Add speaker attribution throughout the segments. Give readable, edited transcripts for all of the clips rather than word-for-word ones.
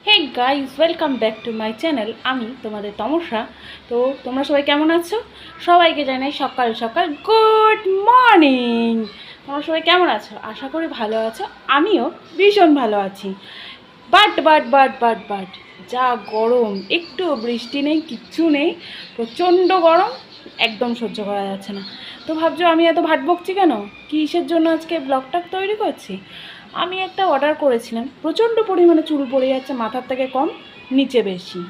Speaker 1: Hey guys, welcome back to my channel. আমি তোমাদের তমসা। তো তোমরা সবাই কেমন আছো? সবাইকে জানাই সকাল সকাল গুড মর্নিং। তোমরা সবাই কেমন আছো? আশা করি ভালো আছো। আমিও ভীষণ ভালো আছি। বাট যা গরম, একটু বৃষ্টি নেই, কিচ্ছু নেই, প্রচণ্ড গরম, একদম সহ্য করা যাচ্ছে না। তো ভাবছো আমি এত ভাট বকছি কেন? কিসের জন্য আজকে ব্লগটা তৈরি করছি? আমি একটা অর্ডার করেছিলাম, প্রচণ্ড পরিমাণে চুল পড়ে যাচ্ছে, মাথার থেকে কম, নিচে বেশি।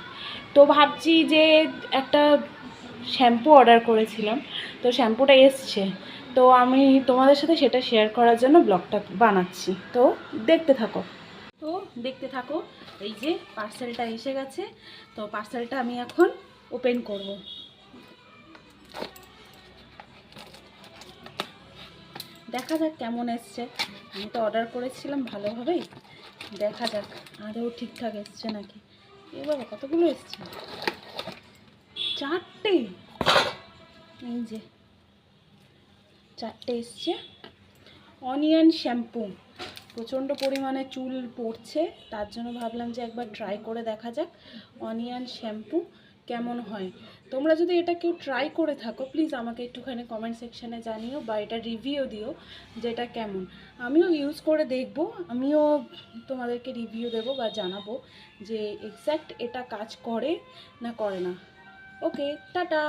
Speaker 1: তো ভাবছি যে একটা শ্যাম্পু অর্ডার করেছিলাম, তো শ্যাম্পুটা এসছে। তো আমি তোমাদের সাথে সেটা শেয়ার করার জন্য ব্লগটা বানাচ্ছি। তো দেখতে থাকো। এই যে পার্সেলটা এসে গেছে। তো পার্সেলটা আমি এখন ওপেন করব। দেখা যাক কেমন এসছে। আমি তো অর্ডার করেছিলাম ভালোভাবেই, দেখা যাক আদৌ ঠিকঠাক এসছে নাকি। এবার কতগুলো এসছে? 4টে। এই যে 4টে এসছে। Onion shampoo. প্রচণ্ড পরিমাণে চুল পড়ছে, তার জন্য ভাবলাম যে একবার ট্রাই করে দেখা যাক অনিয়ন শ্যাম্পু কেমন হয়। তোমরা যদি এটা কেউ ট্রাই করে থাকো, প্লিজ আমাকে একটুখানি কমেন্ট সেকশানে জানিও বা এটা রিভিউ দিও যে এটা কেমন। আমিও ইউজ করে দেখব, আমিও তোমাদেরকে রিভিউ দেবো বা জানাবো যে এক্স্যাক্ট এটা কাজ করে না করে না। ওকে, টাটা।